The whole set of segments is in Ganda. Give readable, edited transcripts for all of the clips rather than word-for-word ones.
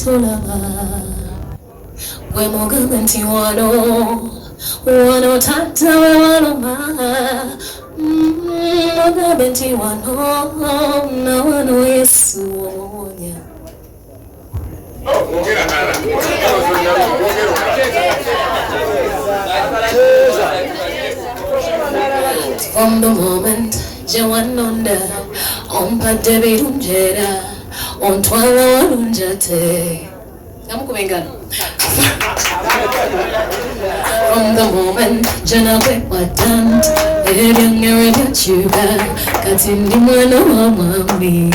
tulaba we mugambe nti wano tata we waloma mugambe nti wano na wano Yesu owonya. From the moment je wanonda ompadde birunjera ontwala walunjate namukubengana. From the moment je nakwekwatant ebyange byakyuka kati ndi mwana wa mwami.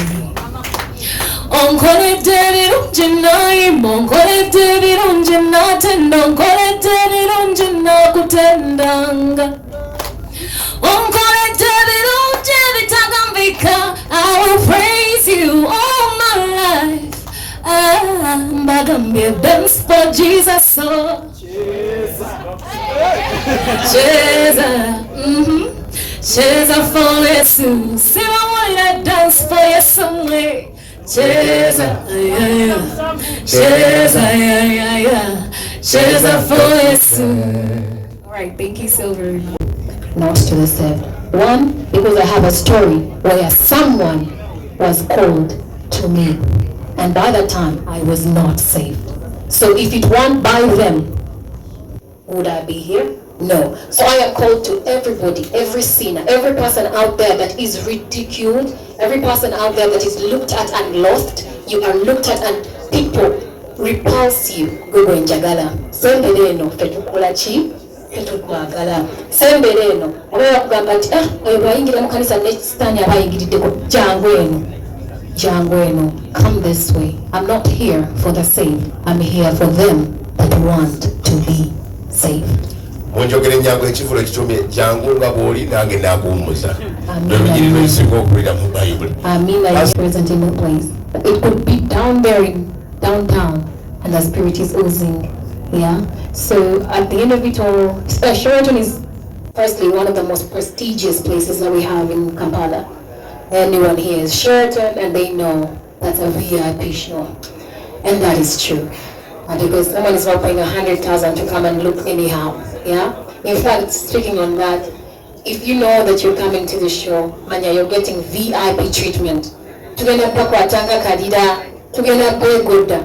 Onkoledde birungi nayimba onkoledde birungi natenda onkoledde birungi nakutendanga onkoledde birungi bitagambika. I will praise you all my life. Mbagambye dance for Jesus so cheza for Yesu. See I want to dance for Yesu. Cheza for Yesu. All right, thank you so very much. Not to the set. One, because I have a story where someone was called to me, and by that time I was not saved. So if it weren't by them, would I be here? No. So I am called to everybody, every sinner, every person out there that is ridiculed, every person out there that is looked at and lost. You are looked at and people repulse you. Gogo njagala. Sembereno fetukola chi fetukwagala. Sembereno oba kugamba nti bayingira mu kanisa n'ekisitaani abayingiriddeko jangu eno. Come this way. I'm not here for the saved. I'm here for them that want to be saved. Onjogere nyango ekifulo kitumye jangu nga bwoli nange nakuwummuza. Lolugiriro ekisinga okulira mu Bible. Is present in the place. It could be down there in downtown and the spirit is oozing. Yeah. So at the end of it all, Sheraton is firstly one of the most prestigious places that we have in Kampala. Anyone here is Sheraton and they know that's a VIP show. And that is true. Because someone is not paying 100,000 to come and look anyhow. Yeah. In fact, speaking on that, if you know that you're coming to the show, manya, you're getting VIP treatment. Tugenda pako atanga kadida, tugenda pay goda.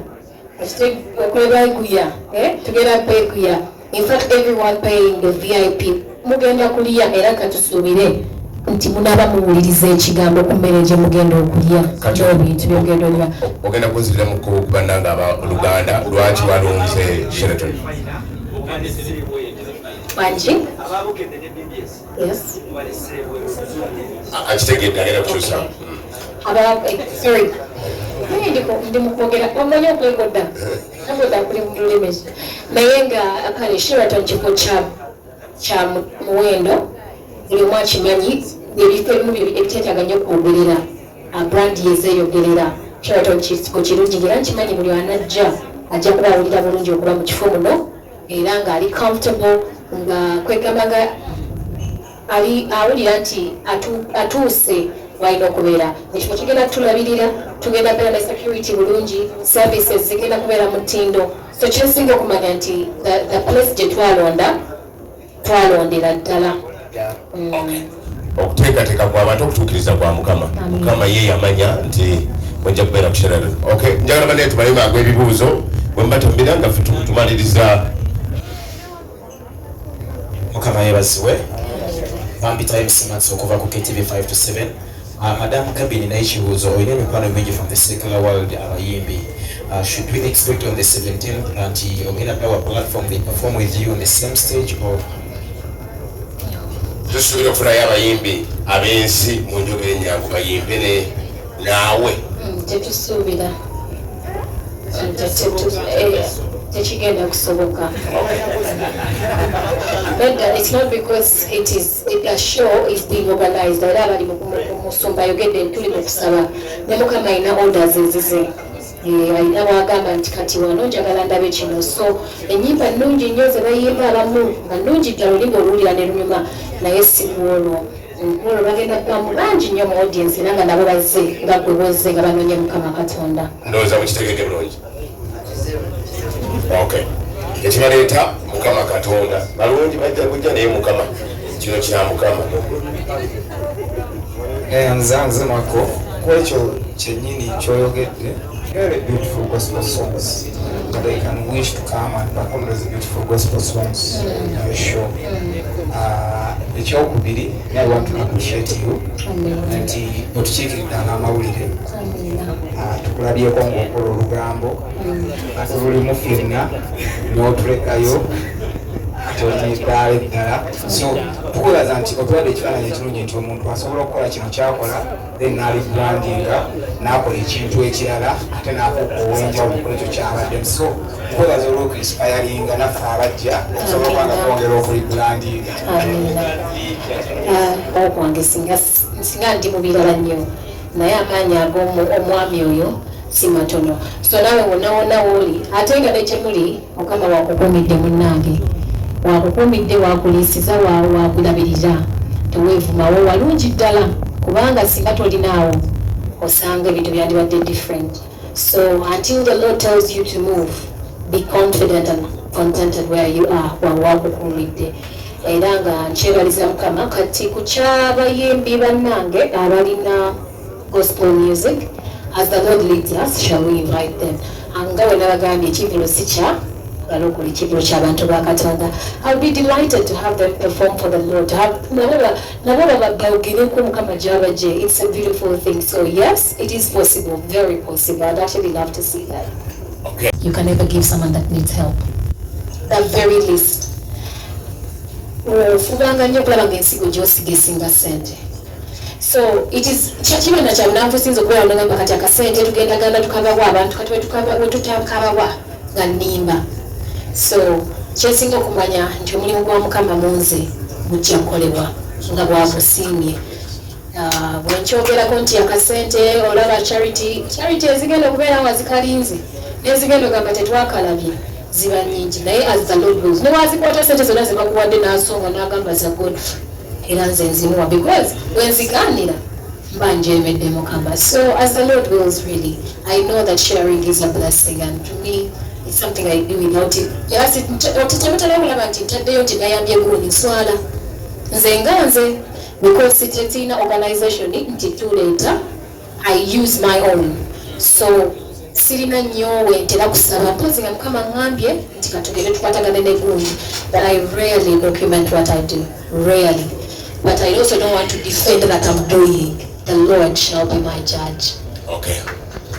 Tugenda pay kuya. In fact, everyone paying the VIP. Mugenda kulia era katusubire. Nti munaba muwuliriza ekigambo ku mmere gye mugenda okulya kati ebintu byogenda olya ogenda kuzirira mu kubannanga Luganda lwaki balonze Sheraton. Wanji? Yes. Akitegedde agenda kukyusa. Sorry. Ndi mukwogera omanyi okwegodda nagodda kuli mulemezi naye nga kale Sheraton kifo kya muwendo buli omu akimanyi ebifo ebimu ebiteetaaga nnyo okwogerera brand yezeeyogerera. Sheraton kifo kirungi era nkimanyi buli anajja ajja kuba awulira bulungi okuba mu kifo muno era ng'ali comfortable nga kwegamba nga awulira nti atuuse walina okubeera ekifo kigenda tulabirira tugenda beera ne security bulungi services zigenda kubeera mu mutindo. So kyensinga okumanya nti the place gye twalondera ddala. Okuteekateeka kw'abantu okutuukiriza kwa Mukama. Mukama ye yamanya nti wajja kubeera ku Sheraton. Okay, njagala banne tubaye mangu ebibuuzo bwe mbatumbira nga ffe tumaliriza. Mukama yeebazibwe. Bampita MC okuva ku KTV 5 to 7. Madam Gabi nina ekibuuzo olina emikwano mingi from the secular world abayimbi. Should we expect on the 17th nti ogenda pewa platform they perform with you on the same stage or tusuubira okufunayo abayimbi ab'ensi mu njogera ennyangu bayimbe naawe? Tetusuubira tekigenda kusoboka. But it's not because a show is being organized. Era abali musumba yogedde tuli mu kusaba ne Mukama alina orders ezize. Alina wagamba nti kati wano njagala ndabe kino. So ennyimba nnungi nnyo ze bayimba abamu nga nnungi ddala olinga oluwulira ne lunyuma naye si olwo. Olwo bagenda kuba mu bangi nnyo mu audience era nga nabo bazze nga gwe bozze nga banoonya Mukama Katonda. Ndowooza mukitegedde bulungi. Okay. Ekibaleeta Mukama Katonda. Balungi bajja kujja naye Mukama. Kino kya Mukama. Nze Mako kwekyo kyennyini kyoyogedde. Very beautiful gospel songs. But I can wish to come and perform those beautiful gospel songs in your show. Ekyokubiri, I want to appreciate you. Nti otukiikiridde n'amawulire. Tukulabyeko ng'okola olugambo. Ate lulimu ffenna n'otulekayo. Tonyiddala eddala. So tukwebaza nti otulabye ekifaananyi ekirungi nti omuntu asobola okukola kino kyakola then n'alibrandinga n'akola ekintu ekirala ate n'afuuka ow'enjawulo ku ekyo kyabadde. So tukwebaza olw'okuinspiringa naffe abajja okusobola okubanga twongera okulibrandinga. Okwange singa ndi mu birala nnyo naye amaanyi ag'omwami oyo si matono. So nawe wonna wooli ate nga nekyemuli Mukama wakukuumidde munnange, wakukuumidde, wakuliisiza, wakulabirira, teweevumawo, walungi ddala kubanga singa tolinaawo osanga ebintu byandibadde different. So until the Lord tells you to move, be confident and contented where you are wakukuumidde. Era nga nkyebaliza Mukama kati ku ky'abayimbi bannange abalina gospel music, as the Lord leads us, shall we invite them? Nga we nabagambye ekivulu si kya balokole, ekivulu ky'abantu ba Katonda. I'll be delighted to have them perform for the Lord, to have nabo babagaogereko Mukama gy'abagye. It's a beautiful thing. So yes, it is possible, very possible. I'd actually love to see that. Okay. You can never give someone that needs help. At the very least, fubanga nnyo okulaba ng'ensigo gy'osiga esinga ssente. So it is kibanda kya munanfu sinza okubeera nogamba kati akasente tugendaganda tukabawa abantu kati wetutakabawa nga nnimba. So kyesinga okumanya nti omulimu gwa Mukama munze gujja kukolebwa nga bwagusiimye. Bwenkyogerako nti akasente olaba charity ezigenda okubeera nga zikalinze n'ezigenda ogamba tetwakalabye ziba nyingi, naye as the Lord wills newazikwata sente zonna zebakuwadde n'asonga n'agamba za Godfrey era nze nzimuwa because bwenzigaanira mba njemedde Mukama. So as the Lord wills, really, I know that sharing is a blessing, and to me it's something I do without it. Yes, otetemutalabulaba nti ntaddeyo nti nayambye guuni nswala nze because tetina organization nti tuleeta, I use my own. So sirina nnyo wentera kusaba mpozi nga Mukama ngambye nti katugende tukwatagane ne guuni, but I rarely document what I do, rarely. But I also don't want to defend that I'm doing. The Lord shall be my judge. Okay.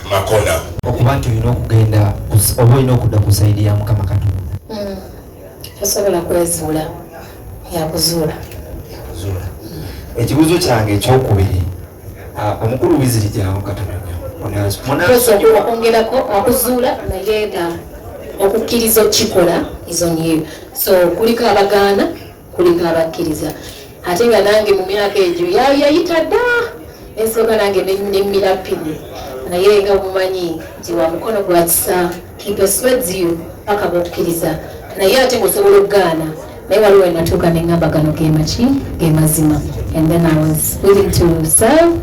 Makona. Okuba nti olina okugenda oba olina okudda kusaidia Mukama Katonda. Tosobola kwezuula yakuzuula. Ekibuuzo kyange ekyokubiri, omukulu Wizirigyawo Katonda okwongerako akuzuula naye nga okukkiriza okukikola is on you. So kuliko abagaana, kuliko abakkiriza. Ate nga nange mu myaka egyo yayita dda ensooka nange nemmira ppini, naye nga mumanyi nti wa mukono gwa kisa he persuades you paka bw'okkiriza, naye ate ng'osobola okugaana, naye waliwo enatuuka ne ngamba gano ge mazima, and then I was willing to serve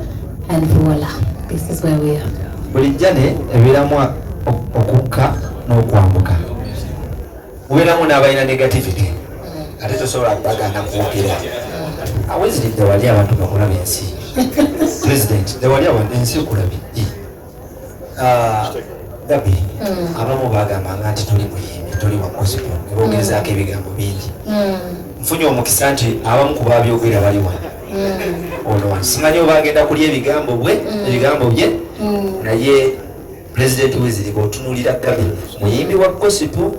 and voila, this is where we are. Bulijjane ebeeramu okukka n'okwambuka, mubeeramu n'abalina negativity ate tosobola kubagana kwogera. Aweziridde wali abantu bakulaba ensi president tewali abantu ensi okulabye Gabi abamu bagambanga nti tuli muyimbi tuli wa gospel ne boogezaako ebigambo bingi. Nfunye omukisa nti abamu ku babyogera bali wano ono simanyi oba agenda kulya ebigambo bye naye president Weziriga otunuulira Gabi muyimbi wa gospel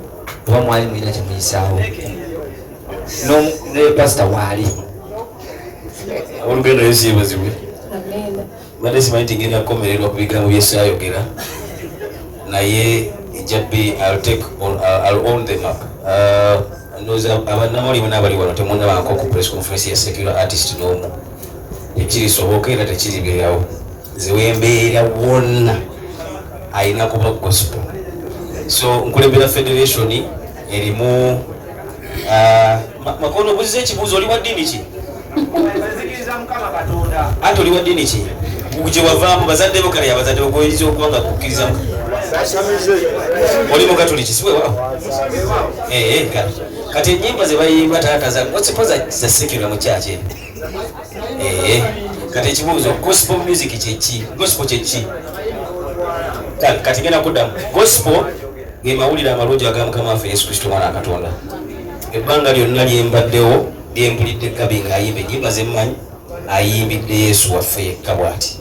oba mwali mulina kyemuyisaawo ne pastor waali olugendo yesibazibwe bade simanyi nti ngenda kukomererwa ku bigambo byesu ayogera naye ejabbi I'll own them up. Abannamawulire n'abali wano temunnabanko ku press conference ya secular artist n'omu ekirisoboka era tekiribeerawo ziwembeera wonna ayina kuba gospel. So nkulembera federation erimu Makono buzize ekibuuzo oli wa ddiini ki? Ate oli wa ddiini ki? Gye wavaamu bazadde bo kale abazadde bogoyiriza okuba nga kukkiriza oli mukatoliki siwe wao kati enyimba ze bayimba taata za secular mu church kati ekibuuzo gospel music kyeki gospel kyeki kati ngenda kuddamu gospel ge mawulire amalungi aga Mukama waffe Yesu Kristo mwana wa Katonda ebbanga lyonna lyembaddewo lyempulidde Gabi ng'ayimba ennyimba zemmanyi ayimbidde Yesu waffe yekka bw'ati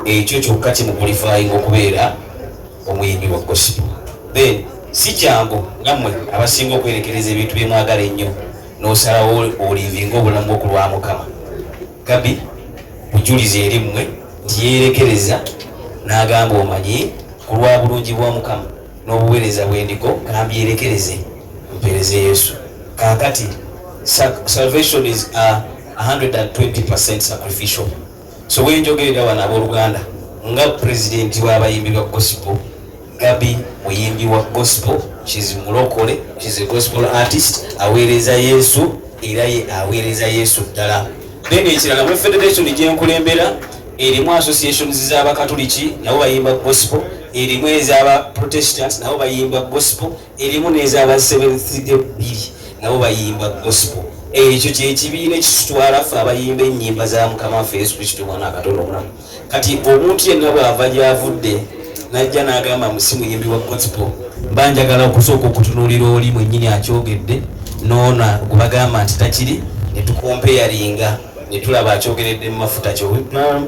ekyo kyokka kimukulifayinga okubeera omuyimbi wa gospel then si kyangu nammwe abasinga okwerekereza ebintu bye mwagala ennyo n'osalawo olivinga obulamu okulwa Mukama Gabi bujulize eri mmwe nti yeerekereza n'agamba omanyi ku lwa bulungi bwa Mukama n'obuweereza bw'endiko kambyerekereze mpeereze Yesu kaakati salvation is 120% sacrificial so wenjogerera wano abooluganda nga president w'abayimbi ba gospel Gabi muyimbi wa gospel she's mulokole she's a gospel artist aweereza Yesu era ye aweereza Yesu ddala then ekirala mu federation gyenkulembera erimu associations z'abakatoliki nabo bayimba gospel erimu ez'aba protestants nabo bayimba gospel erimu n'ez'aba Seventh Day nabo bayimba gospel ekyo kyekibiina ekitutwala ffe abayimba ennyimba za Mukama waffe Yesu Kristo mwana wa Katonda omulamu kati omuntu yenna bw'ava gy'avudde najja n'agamba musi muyimbi wa gospel mba njagala okusooka okutunuulira oli mwennyini akyogedde noona gubagamba nti takiri ne tukompeyaringa ne tulaba akyogeredde mu mafuta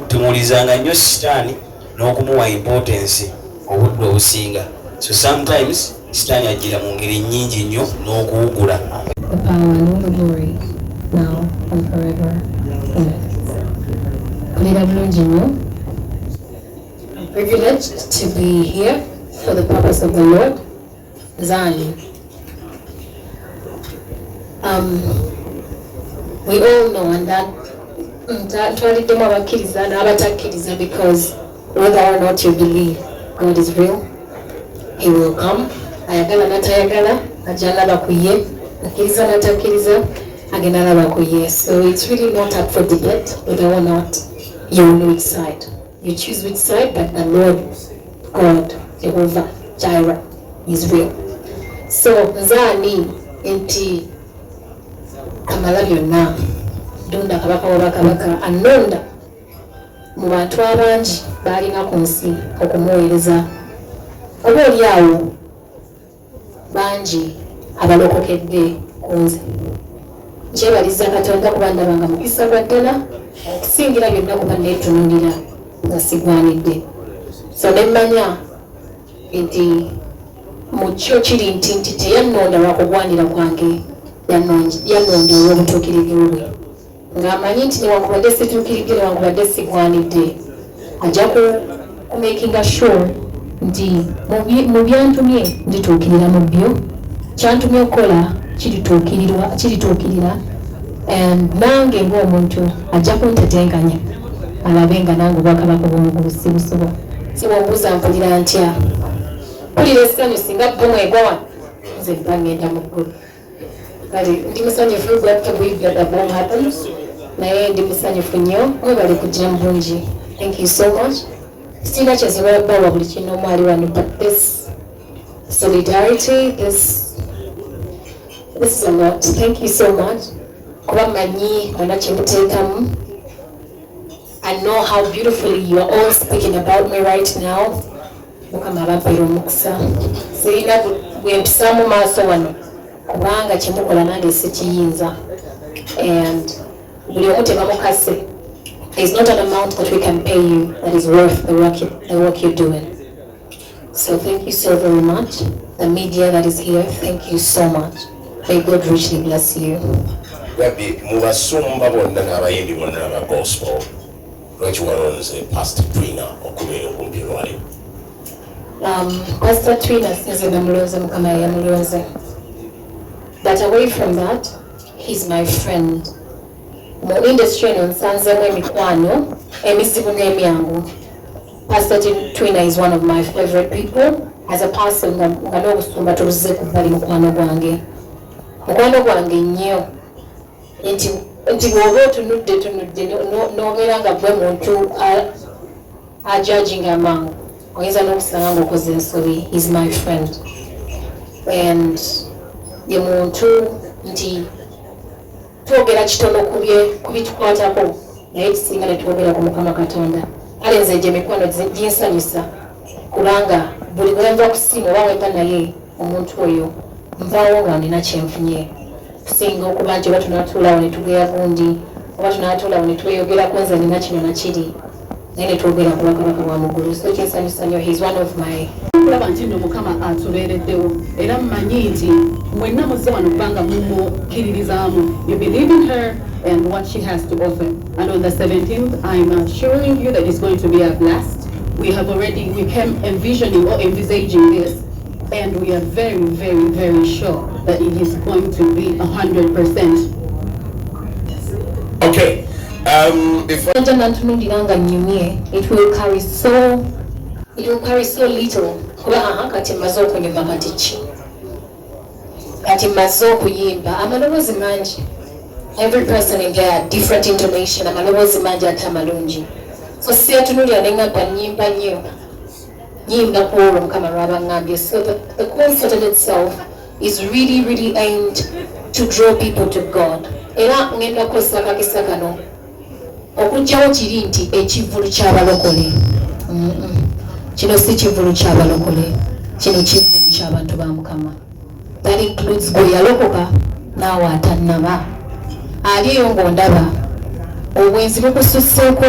tumuwulizanga nnyo sitaani n'okumuwa importance obudde obusinga so sometimes sitaani ajjira mu ngeri nnyingi nnyo n'okuwugula the power and all the glory now and forever. Amen. I'm privileged to be here for the purpose of the Lord. Zani. We all know and that because whether or not you believe God is real, He will come. Ayagala natayagala, ajala bakuye. So it's really not up for debate whether or not you know which side. You choose which side, but the Lord God, Jehovah, Jireh, is real. So Zani enti kamala byonna Dunda kabaka wabakabaka anonda mu bantu abangi balina ku nsi okumuweereza oba oli awo bangi abalokokedde kunze nkyebaliza Katonda kuba ndabanga mukisa gwa ddala okusingira byonna kuba neetunuulira nga sigwanidde so nemmanya nti mu kyo kiri nti teyannonda lwakugwanira kwange yannonda olw'obutuukirivu bwe ng'amanyi nti newankubadde situukiridde newankubadde sigwanidde ajja kumakinga sure nti mu byantumye ndituukirira mu byo kyantumye okukola kirituukirira and nange ng'omuntu ajja kuntetenkanya alabe nga nange obwakabaka bw'omugulu sibusobola sibwombuuza mpulira ntya mpulira essanyu singa bwe mwegwa wano nze mba ngenda mu ggulu kale ndi musanyufu bwattabwigada happens naye ndi musanyufu nnyo mwebale kugira mu bungi. Thank you so much. Sina kyasobola kubawa buli kinoomu ali wano but this solidarity, this is a lot. Thank you so much. Kuba manyi mwana kyemuteekamu. I know how beautifully you are all speaking about me right now. Mukama abampaire omukisa. Sirina bwempisa mu maaso wano kubanga kyemukola nange sikiyinza. And buli omu tebamukase. There's not an amount that we can pay you that is worth the work you're doing. So thank you so very much. The media that is here, thank you so much. May God richly bless you. Gabi, mubasumba bonna n'abayimbi bonna aba gospel. Lwaki walonze Pastor Twina okubeera okumpi lwali? Pastor Twina sinze namulonze Mukama yamulonze. But away from that, he's my friend. Mu industry eno nsanzemu emikwano emizibu n'emyangu. Pastor Twina is one of my favorite people. As a person, nga n'obusumba tubuze kubbali mukwano gwange. Mukwano gwange nnyo. Nti bw'oba otunudde n'obeera nga gwe muntu ajudginga amangu. oyinza n'okusanga ng'okoze ensobi. He's my friend and ye muntu nti twogera kitono ku bitukwatako naye kisinga ne twogera ku Mukama Katonda. Kale nze gye mikwano ginsanyusa kubanga buli gwe nva ku ssimu oba wemba naye omuntu oyo nvaawo nga nina kyenfunye kusinga okuba nti oba tunaatuulawo ne tugeya gundi oba tunaatuulawo ne tweyogerako nze nina kino nakiri naye ne twogera ku Bakabaka bwa mu ggulu. So kinsanyusa nnyo. He's one of my kulaba nti nno Mukama atubeereddewo era mmanyi nti mwenna muzze wano kubanga mumukkiririzaamu. You believe in her and what she has to offer, and on the 17th I'm assuring you that it's going to be a blast. We came envisioning or envisaging this, and we are very, very, very sure that it is going to be 100%. Okay. Before it will carry so little. Kati maze okunyuma matiki. Kati maze okuyimba amaloboozi mangi. Every person in there different intonation amaloboozi mangi ate amalungi. So siyatunulira ne ngamba nyimba nnyo. Nyimba ku olwo Mukama lw'aba ngambye. So the concert in itself is really, really aimed to draw people to God. Era ngenda kukozesa kakisa kano okugyawo kiri nti ekivvulu ky'abalokole. Kino si kivvulu ky'abalokole, kino kivvulu ky'abantu ba Mukama. That includes gwe yalokoka naawe atannaba. Ali eyo ng'ondaba obwenzi bukususseeko,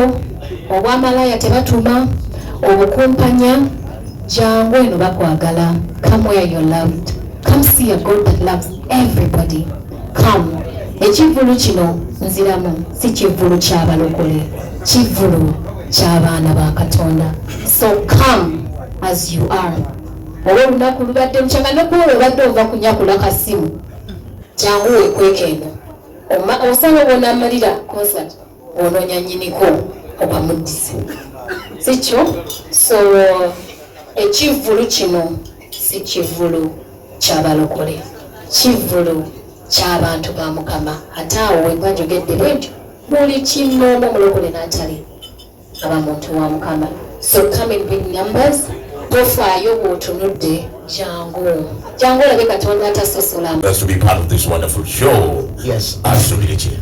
obwamalaya tebatuma, obukumpanya, jangu eno bakwagala. Come where you're loved. Come see a God that loves everybody. Come. Ekivvulu kino nziramu si kivvulu ky'abalokole, kivvulu ky'abaana ba Katonda. So come as you are. Oba olunaku lubadde lukyanga n'okuba obadde ova kunyakula kasimu, jangu weekweka eno. Osanga bw'onaamalira concert onoonya nnyiniko oba muddisi. Si kyo? So ekivvulu kino si kivvulu ky'abalokole, kivvulu ky'abantu ba Mukama. Ate awo wenva njogedde bwentyo buli kinnoomu omulokole n'atali aba muntu wa Mukama. So come in big numbers. Tofaayo bw'otunudde jangu olabe Katonda atasosola. us to be part of this wonderful show. Yes. Absolutely.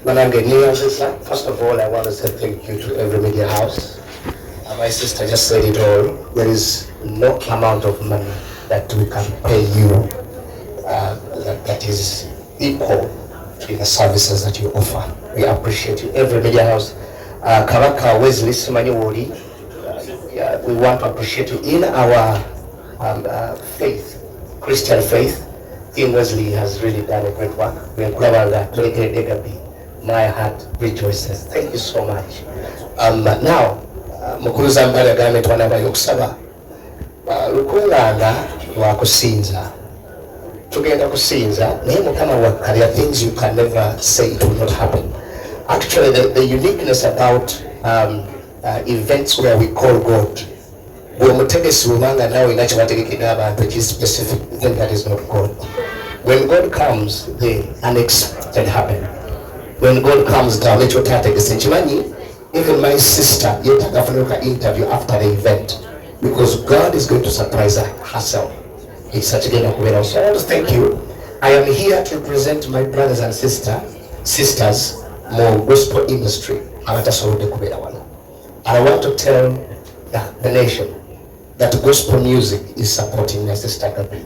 Manange Niyanzisa, first of all, I want to say thank you to every media house. My sister just said it all. There is no amount of money that we can pay you that is equal to the services that you offer. We appreciate you. Every media house. Kabaka Wesley Simanyori, we want to appreciate you in our faith, Christian faith. King Wesley has really done a great work. We are glad that my heart rejoices. Thank you so much. Now, Mukuluza Mbale agambye twanabayo okusaba lukungaanga lwa kusinza. Tugenda kusinza naye Mukama wakka. There are things you can never say it will not happen. Actually, the uniqueness about events where we call God, bw'omutegesi bw'obanga naawe ina kyebategekera abantu specific, then that is not God. When God comes, the unexpected happen. When God comes down, let your tategese nkimanyi. Even my sister yetaaga afuna interview after the event because God is going to surprise her herself. It's such a good opportunity. So I want to thank you. I am here to represent my brothers and sisters more gospel industry. And I want to tell the nation that gospel music is supporting my sister Gabi.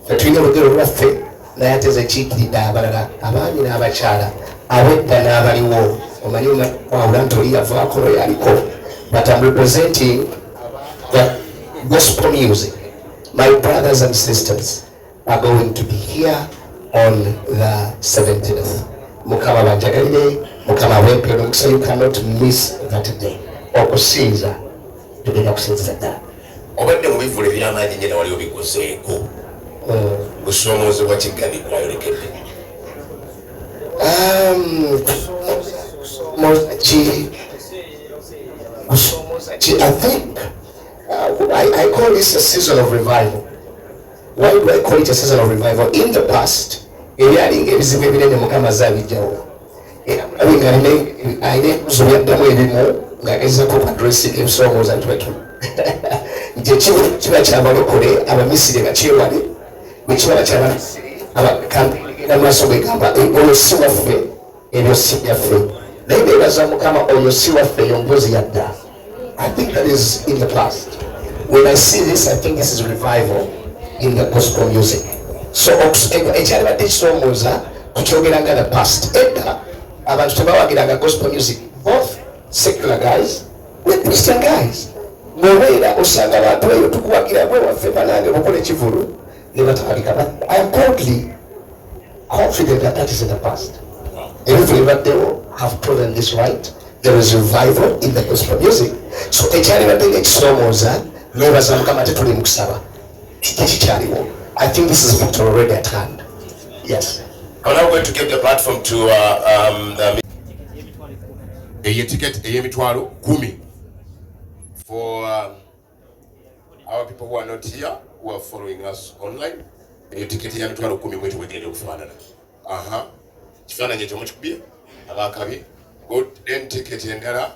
Between the girl Rafe, that is a cheeky dabalala, Abani Nabachala, Aweta Nabali War, Omanima, Wantoria Vakoro Yariko. But I'm representing the gospel music. My brothers and sisters are going to be here on the 17th. Mukama Banjagalide, Mukama Wempe, so you cannot miss that day. Okusinza, tugenda kusinza ddala. Obadde mu bivvulu eby'amaanyi nnyo wali obikozeeko. Kusoomozebwa kigabi kwayolekedde. I think I call this a season of revival. Why do I call it a season of revival? In the past, ebyalinga ebizibu ebinene Mukama zaabijjawo. Ayina kuzubyaddamu ebimu ng'agezaako okuadressing ebisoomooza ntwetu. nje kiba kyabalokole abamisiri nga kyewale bwekibala kyabamisiri abamaaso begamba oyo si waffe ebyo si byaffe naye beebaza mukama oyo si waffe eyo mbuzi yadda. I think that is in the past. When I see this, I think this is revival in the gospel music. So ekyalibadde kisomooza tukyogeranga the past. Edda abantu tebawagiranga gospel music, both secular guys with Christian guys. Nobeera osanga abantu eyo tukuwagira bwe waffe banange bukola ekivulu ne batabalika. But I am boldly confident that that is in the past. Every baddewo have proven this right. There is revival in the gospel music. So ekyalibadde ekisomooza nebaza mukama tetuli mu kusaba kikyaliwo. I think this is victory already at hand. Yes. I'm now going to give the platform to a ticket eyemitwalo 10 for our people who are not here, who are following us online. A ticket eyemitwalo 10 mwetu wegende okufaanana. Kifaananyi ekyo mukikubye abakabi. Good. Then ticket endala